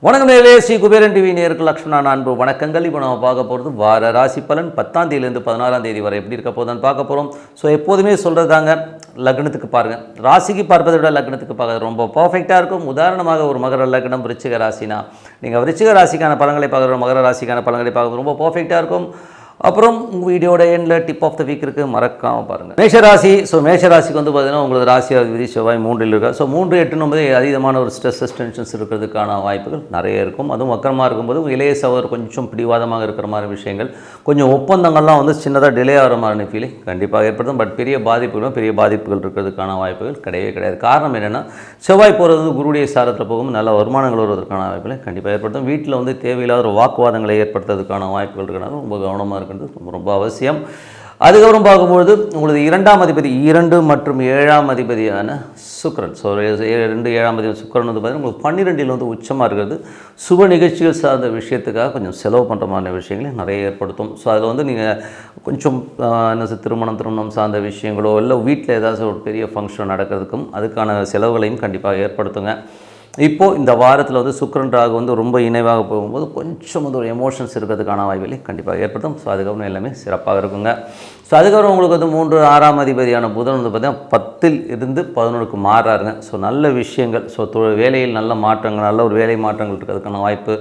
வணக்கம் நேயர்களே, ஸ்ரீ குபேரன் டிவி நேயருக்கு லக்ஷ்மணா அன்பு வணக்கங்கள். இப்போ நம்ம பார்க்க போகிறது வார ராசி பலன் 10ஆம் தேதியிலேருந்து 16ஆம் தேதி வரை எப்படி இருக்க போதுன்னு பார்க்க போகிறோம். ஸோ எப்போதுமே சொல்கிறது தாங்க, லக்னத்துக்கு பாருங்கள். ராசிக்கு பார்ப்பதை விட லக்னத்துக்கு பார்க்கறது ரொம்ப பர்ஃபெக்டாக இருக்கும். உதாரணமாக ஒரு மகர லக்னம் விருச்சிக ராசினா நீங்கள் விருச்சிக ராசிக்கான பலன்களை பார்க்குற மகர ராசிக்கான பலன்களை பார்க்குறது ரொம்ப பர்ஃபெக்டாக இருக்கும். அப்புறம் உங்கள் வீடியோட எண்டில் டிப் ஆஃப் த வீக் இருக்குது, மறக்காமல் பாருங்கள். மேஷராசி. ஸோ மேஷராசிக்கு வந்து பார்த்தீங்கன்னா உங்களுக்கு ராசி அதிபதி செவ்வாய் 3ல் இருக்கா. ஸோ 3, 8 9 அதீதமான ஒரு ஸ்ட்ரெஸ்ஸஸ் டென்ஷன்ஸ் இருக்கிறதுக்கான வாய்ப்புகள் நிறைய இருக்கும். அதுவும் வக்கரமாக இருக்கும்போது இளைய சவர் கொஞ்சம் பிடிவாதமாக இருக்கிற மாதிரி விஷயங்கள், கொஞ்சம் ஒப்பந்தங்கள்லாம் வந்து சின்னதாக டிலே ஆகிற மாதிரி ஃபீலிங் கண்டிப்பாக ஏற்படுத்தும். பட் பெரிய பாதிப்புகள் இருக்கிறதுக்கான வாய்ப்புகள் கிடையாது. காரணம் என்னென்னா, செவ்வாய் போகிறது வந்து குருடைய சாரத்தில் போகும், நல்ல வருமானங்கள் வருவதற்கான வாய்ப்புகளை கண்டிப்பாக ஏற்படுத்தும். வீட்டில் வந்து தேவையில்லாத ஒரு வாக்குவாதங்களை ஏற்படுத்துறதுக்கான வாய்ப்புகள் இருக்கிறனால ரொம்ப கவனமாக ரொம்ப அவசியம். அதுக்கப்புறம் பார்க்கும்பொழுது உங்களுக்கு 2ஆம் அதிபதி 2 மற்றும் 7ஆம் அதிபதியான சுக்கிரன். ஸோ 2 7ஆம் அதிபதி சுக்கிரன் வந்து பார்த்தீங்கன்னா உங்களுக்கு 12ல் வந்து உச்சமாக இருக்கிறது. சுப நிகழ்ச்சிகள் சார்ந்த விஷயத்துக்காக கொஞ்சம் செலவு பண்ணுற மாதிரி விஷயங்களை நிறைய ஏற்படுத்தும். ஸோ அதில் வந்து நீங்கள் கொஞ்சம் திருமணம் சார்ந்த விஷயங்களோ இல்லை வீட்டில் ஏதாச்சும் ஒரு பெரிய ஃபங்க்ஷன் நடக்கிறதுக்கும் அதுக்கான செலவுகளையும் கண்டிப்பாக ஏற்படுத்துங்க. இப்போது இந்த வாரத்தில் வந்து சுக்கிரன் ராகு வந்து ரொம்ப இணைவாக போகும்போது கொஞ்சம் வந்து ஒரு எமோஷன்ஸ் இருக்கிறதுக்கான வாய்ப்புகளை கண்டிப்பாக ஏற்படுத்தும். ஸோ அதுக்கப்புறம் எல்லாமே சிறப்பாக இருக்குங்க. ஸோ அதுக்கப்புறம் உங்களுக்கு வந்து 3 6ஆம் அதிபதியான புதன் வந்து பார்த்திங்கன்னா 10ல் இருந்து 11க்கு மாறாருங்க. ஸோ நல்ல விஷயங்கள், ஸோ வேலையில் நல்ல மாற்றங்கள், நல்ல ஒரு வேலை மாற்றங்கள் இருக்கிறதுக்கான வாய்ப்பு,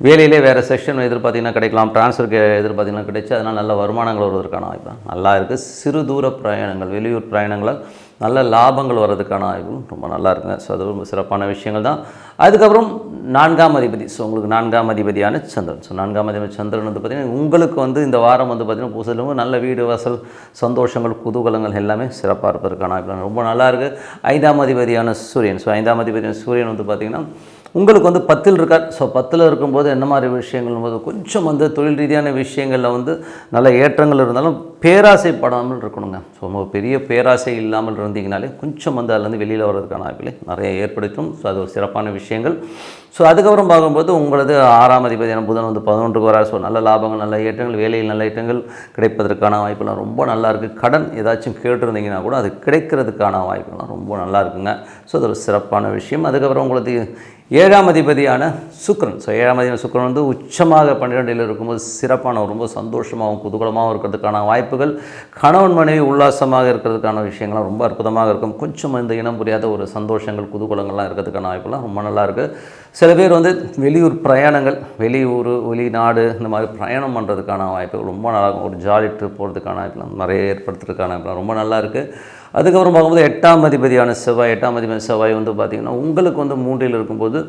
வேலையிலே வேறு செக்ஷன் எதிர்பார்த்திங்கன்னா கிடைக்கலாம், ட்ரான்ஸ்ஃபருக்கு எதிர்பார்த்திங்கன்னா கிடைச்சி அதனால் நல்ல வருமானங்கள் வருவதற்கான வாய்ப்பு நல்லா இருக்குது. சிறு தூர பிரயாணங்கள், வெளியூர் பிரயாணங்களால் நல்ல லாபங்கள் வர்றதுக்கான வாய்ப்பும் ரொம்ப நல்லா இருக்குங்க. ஸோ அது ரொம்ப சிறப்பான விஷயங்கள் தான். அதுக்கப்புறம் 4ஆம் அதிபதி. ஸோ உங்களுக்கு 4ஆம் அதிபதியான சந்திரன். ஸோ 4ஆம் அதிபதி சந்திரன் வந்து பார்த்திங்கன்னா உங்களுக்கு வந்து இந்த வாரம் வந்து பார்த்திங்கன்னா பூசலும் நல்ல வீடு வாசல் சந்தோஷங்கள் குதூகலங்கள் எல்லாமே சிறப்பாக இருப்பதற்கான வாய்ப்பு ரொம்ப நல்லாயிருக்கு. 5ஆம் அதிபதியான சூரியன். ஸோ 5ஆம் அதிபதியான சூரியன் வந்து பார்த்திங்கன்னா உங்களுக்கு வந்து 10ல் இருக்கார். ஸோ 10ல் இருக்கும்போது என்ன மாதிரி விஷயங்கள் போது கொஞ்சம் வந்து தொழில் ரீதியான விஷயங்களில் வந்து நல்ல ஏற்றங்கள் இருந்தாலும் பேராசைப்படாமல் இருக்கணுங்க. ஸோ பெரிய பேராசை இல்லாமல் இருந்தீங்கனாலே கொஞ்சம் வந்து அதுலேருந்து வெளியில் வர்றதுக்கான வாய்ப்புகளை நிறைய ஏற்படுத்தும். ஸோ அது ஒரு சிறப்பான விஷயங்கள். ஸோ அதுக்கப்புறம் பார்க்கும்போது உங்களது 6ஆம் அதிபதியான புதன் வந்து 11க்கு வரார். ஸோ நல்ல லாபங்கள், நல்ல ஏற்றங்கள், வேலையில் நல்ல ஏற்றங்கள் கிடைப்பதற்கான வாய்ப்புலாம் ரொம்ப நல்லா இருக்குது. கடன் ஏதாச்சும் கேட்டுருந்தீங்கன்னா கூட அது கிடைக்கிறதுக்கான வாய்ப்புலாம் ரொம்ப நல்லா இருக்குங்க. ஸோ அது ஒரு சிறப்பான விஷயம். அதுக்கப்புறம் உங்களுக்கு 7ஆம் அதிபதியான சுக்கிரன். ஸோ 7ஆம் அதிபதியான சுக்கிரன் வந்து உச்சமாக 12ல் இருக்கும்போது சிறப்பான ரொம்ப சந்தோஷமாகவும் குதூகலமாகவும் இருக்கிறதுக்கான வாய்ப்புகள், கணவன் மனைவி உல்லாசமாக இருக்கிறதுக்கான விஷயங்கள்லாம் ரொம்ப அற்புதமாக இருக்கும். கொஞ்சம் இந்த இனம் புரியாத ஒரு சந்தோஷங்கள் குதூகலங்கள்லாம் இருக்கிறதுக்கான வாய்ப்புலாம் ரொம்ப நல்லாயிருக்கு. சில பேர் வந்து வெளியூர் பிரயாணங்கள், வெளியூர் வெளிநாடு இந்த மாதிரி பிரயாணம் பண்ணுறதுக்கான வாய்ப்புகள் ரொம்ப நல்லாயிருக்கும். ஒரு ஜாலி ட்ரிப் போகிறதுக்கான வாய்ப்புலாம் நிறைய ஏற்படுத்துறதுக்கான வாய்ப்புலாம் ரொம்ப நல்லாயிருக்கு. அதுக்கப்புறம் பார்க்கும்போது 8ஆம் அதிபதியான செவ்வாய். 8ஆம் அதிபதி செவ்வாய் வந்து பார்த்திங்கன்னா உங்களுக்கு வந்து 3ல் இருக்கும்போது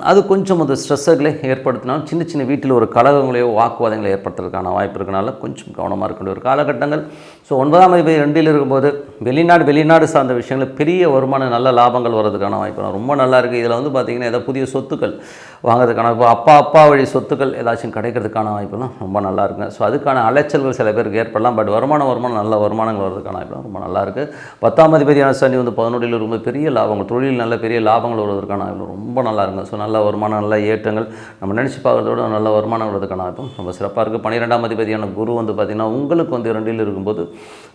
அது கொஞ்சம் வந்து ஸ்ட்ரெஸ்ஸுகளை ஏற்படுத்தினாலும் சின்ன சின்ன வீட்டில் ஒரு கலகங்களையோ வாக்குவாதங்களை ஏற்படுத்துறதுக்கான வாய்ப்பு இருக்கனால கொஞ்சம் கவனமாக இருக்க ஒரு காலகட்டங்கள். ஸோ 9ஆம் அதிபதி 2ல் இருக்கும்போது வெளிநாடு சார்ந்த விஷயங்கள் பெரிய வருமான நல்ல லாபங்கள் வர்றதுக்கான வாய்ப்பு ரொம்ப நல்லா இருக்குது. இதில் வந்து பார்த்திங்கன்னா ஏதாவது புதிய சொத்துக்கள் வாங்கிறதுக்கான இப்போ அப்பா வழி சொத்துக்கள் ஏதாச்சும் கிடைக்கிறதுக்கான வாய்ப்புலாம் ரொம்ப நல்லா இருக்குங்க. ஸோ அதுக்கான அலைச்சல்கள் சில பேருக்கு ஏற்படலாம். பட் வருமானம் நல்ல வருமானங்கள் வர்றதுக்கான வாய்ப்புலாம் ரொம்ப நல்லாயிருக்கு. 10ஆம் அதிபதியான சனி வந்து 11ல் ரொம்ப பெரிய லாபங்கள், தொழில் நல்ல பெரிய லாபங்கள் வருவதற்கான வாய்ப்பு ரொம்ப நல்லா இருக்குங்க. ஸோ நல்ல வருமானம், நல்ல ஏற்றங்கள், நம்ம நினச்சி பார்க்குறதோட நல்ல வருமானம் வருவதற்கான வாய்ப்பும் ரொம்ப சிறப்பாக இருக்குது. 12ஆம் அதிபதியான குரு வந்து பார்த்திங்கன்னா உங்களுக்கு வந்து 2ல் இருக்கும்போது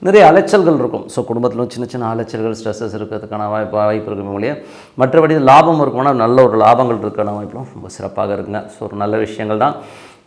நிறைய அலைச்சல்கள் இருக்கும். ஸோ குடும்பத்தில் சின்ன சின்ன அலைச்சல்கள் ஸ்ட்ரெஸ்ஸஸ் இருக்கிறதுக்கான வாய்ப்பு இருக்கும் இல்லையா. மற்றபடி லாபம் இருக்கும்னா நல்ல ஒரு லாபங்கள் இருக்கிற வாய்ப்பும் ரொம்ப சிறப்பாக இருக்குங்க. ஸோ ஒரு நல்ல விஷயங்கள் தான்.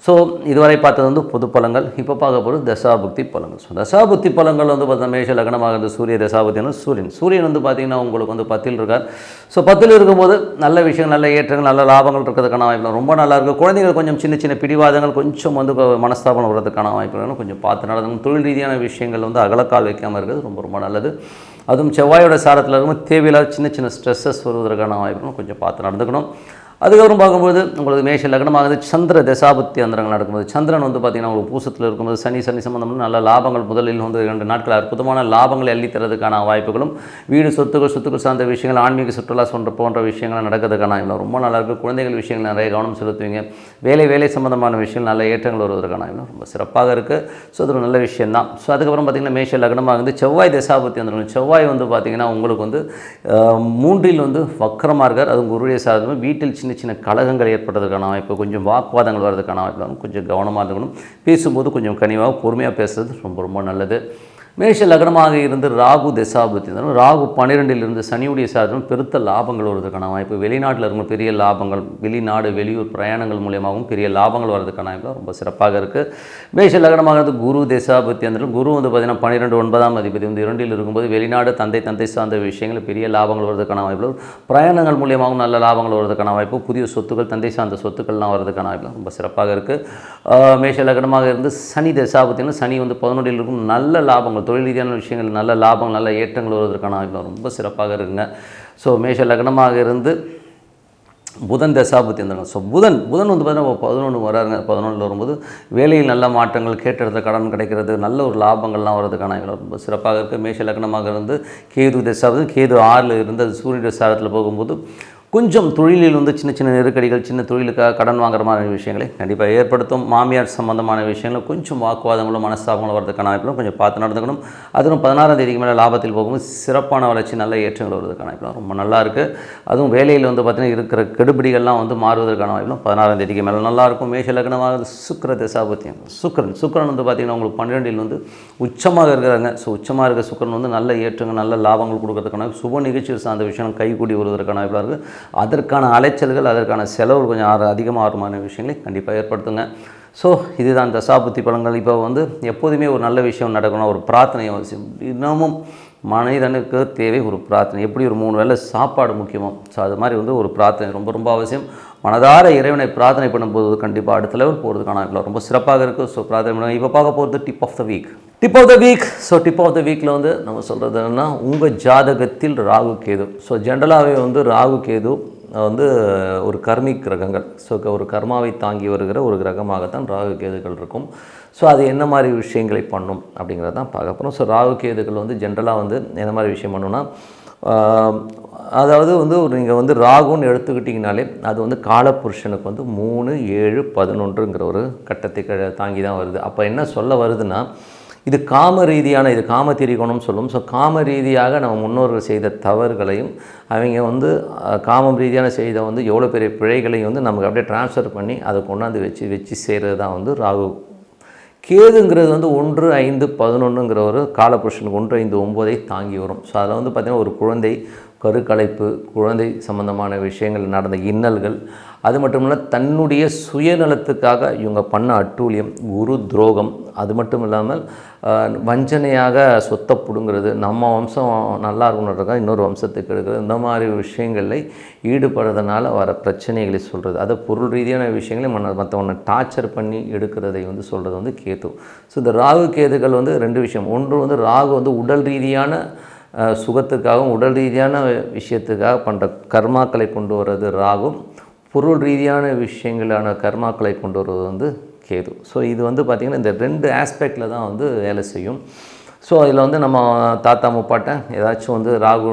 ஸோ இதுவரை பார்த்தது வந்து பொது பலங்கள். இப்போ பார்க்க போகிறது தசாபுக்தி பலங்கள். ஸோ தசாபுக்தி பலங்கள் வந்து பார்த்தா மேஷ லக்னமாக இருந்து சூரிய தசாபுத்தியான சூரியன் வந்து பார்த்திங்கன்னா உங்களுக்கு வந்து 10ல் இருக்கார். ஸோ 10ல் இருக்கும்போது நல்ல விஷயங்கள், நல்ல ஏற்றங்கள், நல்ல லாபங்கள் இருக்கிறதுக்கான வாய்ப்பு ரொம்ப நல்லாயிருக்கு. குழந்தைகள் கொஞ்சம் சின்ன சின்ன பிடிவாதங்கள், கொஞ்சம் வந்து மனஸ்தாபனம் வர்றதுக்கான வாய்ப்புகள் கொஞ்சம் பார்த்து நடந்துங்க. தொழில் ரீதியான விஷயங்கள் வந்து அகலக்கால் வைக்காமல் இருக்கிறது ரொம்ப நல்லது. அதுவும் செவ்வாயோட சாரத்தில் இருக்கும்போது தேவையில்லாத சின்ன சின்ன ஸ்ட்ரெஸ்ஸஸ் வருவதற்கான வாய்ப்புகளும் கொஞ்சம் பார்த்து நடந்துக்கணும். அதுக்கப்புறம் பார்க்கும்போது உங்களுக்கு மேஷ லக்னமாகுது சந்திர தசாபுத்தி அந்தரங்கள் நடக்கும்போது சந்திரன் வந்து பார்த்திங்கன்னா உங்களுக்கு பூசத்தில் இருக்கும்போது சனி சம்பந்தம் நல்ல லாபங்கள் முதலில் வந்து 2 நாட்கள் அற்புதமான லாபங்களை அள்ளி தரதுக்கான வாய்ப்புகளும், வீடு சொத்துக்கள் சார்ந்த விஷயங்கள், ஆன்மீக சுற்றுலா போன்ற விஷயங்கள் நடக்கிறதுக்கான ரொம்ப நல்லாயிருக்கு. குழந்தைகள் விஷயங்கள் நிறைய கவனம் செலுத்துவீங்க. வேலை சம்பந்தமான விஷயங்கள் நல்ல ஏற்றங்கள் வருவதற்கான ரொம்ப சிறப்பாக இருக்குது. ஸோ அது ஒரு நல்ல விஷயந்தான். ஸோ அதுக்கப்புறம் பார்த்திங்கன்னா மேஷ லக்னமாக வந்து செவ்வாய் தசாபுத்தி அந்தரங்கள். செவ்வாய் வந்து பார்த்திங்கன்னா உங்களுக்கு வந்து 3ல் வந்து வக்கரமாக இருக்கார். அதுவும் குருடைய சாதனம் வீட்டில் சின்ன கலகங்கள் ஏற்படுறதுக்கான வாய்ப்பு, கொஞ்சம் வாக்குவாதங்கள் வர்றதுக்கான வாய்ப்பு, கொஞ்சம் கவனமாக இருக்கணும். பேசும்போது கொஞ்சம் கனிவாக பொறுமையாக பேசுறது ரொம்ப நல்லது. மேஷ லக்னமாக இருந்து ராகு தசாபுத்தி இருந்தாலும் ராகு 12 இருந்து சனியுடைய சாதனம் பெருத்த லாபங்கள் வருவதற்கான வாய்ப்பு, வெளிநாட்டில் இருக்கும் பெரிய லாபங்கள், வெளிநாடு வெளியூர் பிரயாணங்கள் மூலியமாகவும் பெரிய லாபங்கள் வர்றதுக்கான வாய்ப்பு ரொம்ப சிறப்பாக இருக்குது. மேஷ லக்னமாக இருந்து குரு தசாபுத்தி இருந்தாலும் குரு வந்து பார்த்திங்கன்னா 12 9ஆம் அதிபதி வந்து 2 இருக்கும்போது வெளிநாடு தந்தை சார்ந்த விஷயங்கள் பெரிய லாபங்கள் வருவதற்கான வாய்ப்பு, பிரயாணங்கள் மூலியமாகவும் நல்ல லாபங்கள் வருவதற்கான வாய்ப்பு, புதிய சொத்துக்கள் தந்தை சார்ந்த சொத்துக்கள்லாம் வர்றதுக்கான வாய்ப்பு ரொம்ப சிறப்பாக இருக்குது. மேஷ லக்னமாக இருந்து சனி தசாபுத்தினா சனி வந்து 11 இருக்கும், நல்ல லாபங்கள் தொழில் ரீதியான விஷயங்கள் நல்ல லாபம் நல்ல ஏற்றங்கள் வருவதற்கான வாய்ப்பு ரொம்ப சிறப்பாக இருக்குங்க. ஸோ மேஷ லக்னமாக இருந்து புதன் தசாபுத்தி இருந்தாங்க. ஸோ புதன் வந்து பார்த்தீங்கன்னா 11 வராருங்க. 11 வரும்போது வேலையில் நல்ல மாற்றங்கள், கேட்ட இடத்துல கடன் கிடைக்கிறது, நல்ல ஒரு லாபங்கள்லாம் வர்றதுக்கான ரொம்ப சிறப்பாக இருக்குது. மேஷ லக்னமாக இருந்து கேது தசாபுத்தி, கேது 6 இருந்து அது சூரிய தசாபத்தில் போகும்போது கொஞ்சம் தொழிலில் வந்து சின்ன சின்ன நெருக்கடிகள், சின்ன தொழிலுக்காக கடன் வாங்குற மாதிரி விஷயங்களை கண்டிப்பாக ஏற்படுத்தும். மாமியார் சம்பந்தமான விஷயங்கள் கொஞ்சம் வாக்குவாதங்களும் மனஸ்தாபங்களும் வரதுக்கான வாய்ப்புகளும் கொஞ்சம் பார்த்து நடந்துக்கணும். அதுவும் 16ஆம் தேதிக்கு மேலே லாபத்தில் போகும்போது சிறப்பான வளர்ச்சி, நல்ல ஏற்றங்கள் வருவதற்கான வாய்ப்புலாம் ரொம்ப நல்லா இருக்குது. அதுவும் வேலையில் வந்து பார்த்திங்கன்னா இருக்கிற கெடுபிடிகள்லாம் வந்து மாறுவதற்கான வாய்ப்புலாம் 16ஆம் தேதிக்கு மேலே நல்லாயிருக்கும். மேஷ லக்னமாக சுக்கிர தசாபத்தியம் சுக்கிரன் வந்து பார்த்திங்கன்னா உங்களுக்கு 12 வந்து உச்சமாக இருக்கிறாங்க. ஸோ உச்சமாக இருக்க சுக்கிரன் வந்து நல்ல ஏற்றங்கள் நல்ல லாபங்கள் கொடுக்கறதுக்கான சுப நிகழ்ச்சி சார்ந்த விஷயம் கைகூடி வருவதற்கான வாய்ப்பாக இருக்குது. அதற்கான அலைச்சல்கள் அதற்கான செலவு கொஞ்சம் அதிகமாக வருமான விஷயங்களை கண்டிப்பாக ஏற்படுத்துங்க. ஸோ இதுதான் தசாபுத்தி பலன்கள். இப்போ வந்து எப்போதுமே ஒரு நல்ல விஷயம் நடக்கணும், ஒரு பிரார்த்தனை அவசியம். இன்னமும் மனிதனுக்கு தேவை ஒரு பிரார்த்தனை. எப்படி ஒரு 3 வேளை சாப்பாடு முக்கியமோ, ஸோ அது மாதிரி வந்து ஒரு பிரார்த்தனை ரொம்ப ரொம்ப அவசியம். மனதார இறைவனை பிரார்த்தனை பண்ணும்போது கண்டிப்பாக அடுத்த லெவல் போகிறதுக்கான ரொம்ப சிறப்பாக இருக்குது. ஸோ பிரார்த்தனை பண்ணுங்கள். இப்போ பார்க்க போகிறது tip of the week. So tip of the வீக்கில் வந்து நம்ம சொல்கிறது என்னென்னா, உங்கள் ஜாதகத்தில் ராகு கேது. ஸோ ஜென்ரலாகவே வந்து ராகு கேது வந்து ஒரு கர்மிக் கிரகங்கள். ஸோ ஒரு கர்மாவை தாங்கி வருகிற ஒரு கிரகமாகத்தான் ராகு கேதுகள் இருக்கும். ஸோ அது என்ன மாதிரி விஷயங்களை பண்ணும் அப்படிங்கிறத தான் பார்க்க போகிறோம். ஸோ ராகு கேதுகள் வந்து ஜென்ரலாக வந்து என்ன மாதிரி விஷயம் பண்ணுன்னா, அதாவது வந்து நீங்கள் வந்து ராகுன்னு எடுத்துக்கிட்டிங்கனாலே அது வந்து காலபுருஷனுக்கு வந்து 3 7 11ங்கிற ஒரு கட்டத்தை தாங்கி தான் வருது. அப்போ என்ன சொல்ல வருதுன்னா, இது காம ரீதியான, இது காம திரிகோணம்னு சொல்லும். ஸோ காம ரீதியாக நம்ம முன்னோர்கள் செய்த தவறுகளையும் அவங்க வந்து காமம் ரீதியான செய்த வந்து எவ்வளோ பெரிய பிழைகளையும் வந்து நமக்கு அப்படியே ட்ரான்ஸ்ஃபர் பண்ணி அதை கொண்டாந்து வச்சு செய்கிறது தான் வந்து ராகு. கேதுங்கிறது வந்து 1 5 11ங்கிற ஒரு காலபுருஷனுக்கு 1 5 9ஐ தாங்கி வரும். ஸோ அதில் வந்து பார்த்திங்கன்னா ஒரு குழந்தை கருக்கலைப்பு, குழந்தை சம்பந்தமான விஷயங்கள் நடந்த இன்னல்கள், அது மட்டும் இல்லை தன்னுடைய சுயநலத்துக்காக இவங்க பண்ண அட்டூழியம், குரு துரோகம், அது மட்டும் இல்லாமல் வஞ்சனையாக சொத்தை பிடுங்கிறது, நம்ம வம்சம் நல்லா இருக்கணுன்றதுக்காக இன்னொரு வம்சத்துக்கு எடுக்கிறது, இந்த மாதிரி விஷயங்களில் ஈடுபடுறதுனால வர பிரச்சனைகளை சொல்கிறது. அதை பொருள் ரீதியான விஷயங்களை மற்றவனை டார்ச்சர் பண்ணி எடுக்கிறதை வந்து சொல்கிறது வந்து கேது. ஸோ இந்த ராகு கேதுகள் வந்து 2 விஷயம். ஒன்று வந்து ராகு வந்து உடல் ரீதியான சுகத்துக்காகவும் உடல் ரீதியான விஷயத்துக்காக பண்ணுற கர்மாக்களை கொண்டு வர்றது ராகு, பொருள் ரீதியான விஷயங்களான கர்மாக்களை கொண்டு வருவது வந்து கேது. ஸோ இது வந்து பார்த்திங்கன்னா இந்த 2 ஆஸ்பெக்டில் தான் வந்து வேலை செய்யும். ஸோ அதில் வந்து நம்ம தாத்தா முப்பாட்டை ஏதாச்சும் வந்து ராகு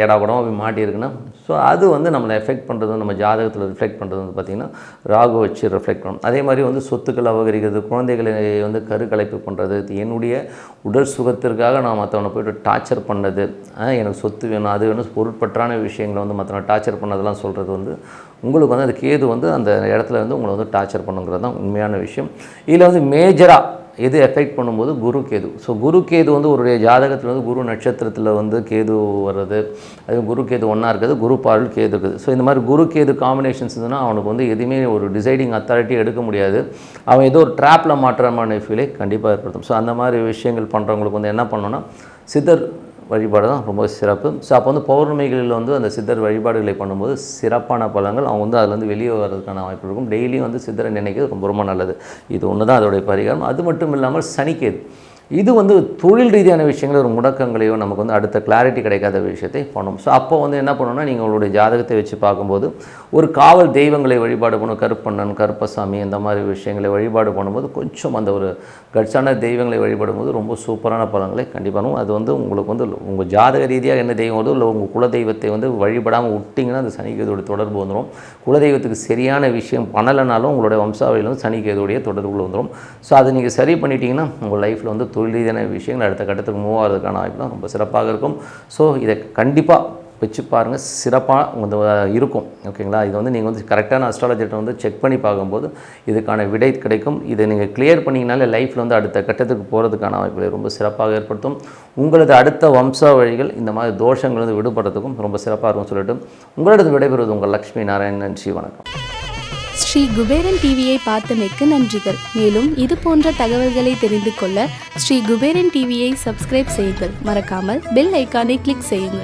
ஏடாபடம் மாட்டியிருக்குன்னா, ஸோ அது வந்து நம்மளை எஃபெக்ட் பண்ணுறது, நம்ம ஜாதகத்தில் ரிஃப்ளெக்ட் பண்ணுறது வந்து பார்த்திங்கன்னா ராகு வச்சு ரிஃப்ளெக்ட் பண்ணணும். அதே மாதிரி வந்து சொத்துக்கள் அபகரிக்கிறது, குழந்தைகளை வந்து கருக்கலைப்பு பண்ணுறது, என்னுடைய உடல் சுகத்திற்காக நான் மற்றவனை போய்ட்டு டார்ச்சர் பண்ணது, எனக்கு சொத்து வேணும் அது வேணும், பொருட்பற்றான விஷயங்களை வந்து மற்றவனை டார்ச்சர் பண்ணதெல்லாம் சொல்கிறது வந்து உங்களுக்கு வந்து அந்த கேது வந்து அந்த இடத்துல வந்து உங்களை வந்து டார்ச்சர் பண்ணுங்கிறது தான் உண்மையான விஷயம். இதில் வந்து மேஜராக எது எஃபெக்ட் பண்ணும்போது குரு கேது. ஸோ குரு கேது வந்து ஒரு ஜாதகத்தில் வந்து குரு நட்சத்திரத்தில் வந்து கேது வர்றது, அது குரு கேது ஒன்றா இருக்குது, குரு பார்வையில் கேது இருக்குது. ஸோ இந்த மாதிரி குரு கேது காம்பினேஷன்ஸ் இருந்ததுன்னா அவனுக்கு வந்து எதுவுமே ஒரு டிசைடிங் அத்தாரிட்டி எடுக்க முடியாது. அவன் ஏதோ ஒரு ட்ராப்பில் மாற்றமான ஃபீலை கண்டிப்பாக ஏற்படுத்தும். ஸோ அந்த மாதிரி விஷயங்கள் பண்ணுறவங்களுக்கு வந்து என்ன பண்ணணும்னா சித்தர் வழிபாடு தான் ரொம்ப சிறப்பு. ஸோ அப்போ வந்து பௌர்ணமிகளில் வந்து அந்த சித்தர் வழிபாடுகளை பண்ணும்போது சிறப்பான பலன்கள் அவங்க வந்து அதில் வந்து வெளியே வர்றதுக்கான வாய்ப்பு இருக்கும். டெய்லியும் வந்து சித்தரை நினைக்கிறது ரொம்ப ரொம்ப நல்லது. இது ஒன்று தான் அதோடைய பரிகாரம். அது மட்டும் இல்லாமல் சனிக்கேது, இது வந்து தொழில் ரீதியான விஷயங்கள் ஒரு முடக்கங்களையோ நமக்கு வந்து அடுத்த கிளாரிட்டி கிடைக்காத விஷயத்தை பண்ணும். ஸோ அப்போ வந்து என்ன பண்ணணும்னா, நீங்கள் உங்களுடைய ஜாதகத்தை வச்சு பார்க்கும்போது ஒரு காவல் தெய்வங்களை வழிபாடு பண்ணும், கருப்பண்ணன் கருப்பசாமி இந்த மாதிரி விஷயங்களை வழிபாடு பண்ணும்போது கொஞ்சம் அந்த ஒரு கட்சான தெய்வங்களை வழிபடும்போது ரொம்ப சூப்பரான பலன்களை கண்டிப்பாக அது வந்து உங்களுக்கு வந்து உங்கள் ஜாதக ரீதியாக என்ன தெய்வம் வருதோ இல்லை உங்கள் குலதெய்வத்தை வந்து வழிபடாமல் விட்டிங்கன்னா அந்த சனிக்கேதுடைய தொடர்பு வந்துடும். குலதெய்வத்துக்கு சரியான விஷயம் பண்ணலைனாலும் உங்களுடைய வம்சாவளியில் வந்து சனிக்கேதுடைய தொடர்புகள் வந்துடும். ஸோ அதை நீங்கள் சரி பண்ணிட்டீங்கன்னா உங்கள் லைஃப்பில் வந்து தொழில் ரீதியான விஷயங்கள் அடுத்த கட்டத்துக்கு மூவ் ஆகிறதுக்கான வாய்ப்பு தான் ரொம்ப சிறப்பாக இருக்கும். ஸோ இதை கண்டிப்பாக வச்சு பாருங்கள், சிறப்பாக வந்து இருக்கும். ஓகேங்களா? இது வந்து நீங்கள் வந்து கரெக்டான அஸ்ட்ராலஜர்கிட்ட வந்து செக் பண்ணி பார்க்கும்போது இதுக்கான விடை கிடைக்கும். இதை நீங்கள் கிளியர் பண்ணிங்கனாலே லைஃப்பில் வந்து அடுத்த கட்டத்துக்கு போகிறதுக்கான வாய்ப்புகளை ரொம்ப சிறப்பாக ஏற்படுத்தும். உங்களது அடுத்த வம்சாவழிகள் இந்த மாதிரி தோஷங்கள் வந்து விடுபடுறதுக்கும் ரொம்ப சிறப்பாக இருக்கும் சொல்லிட்டு உங்களது விடைபெறுவது உங்கள் லக்ஷ்மி நாராயணன். நன்றி, வணக்கம். ஸ்ரீ குபேரன் டிவியை பார்த்தமைக்கு நன்றிகள். மேலும் இது போன்ற தகவல்களை தெரிந்து கொள்ள ஸ்ரீ குபேரன் டிவியை சப்ஸ்கிரைப் செய்யுங்கள். மறக்காமல் பெல் ஐக்கானை கிளிக் செய்யுங்கள்.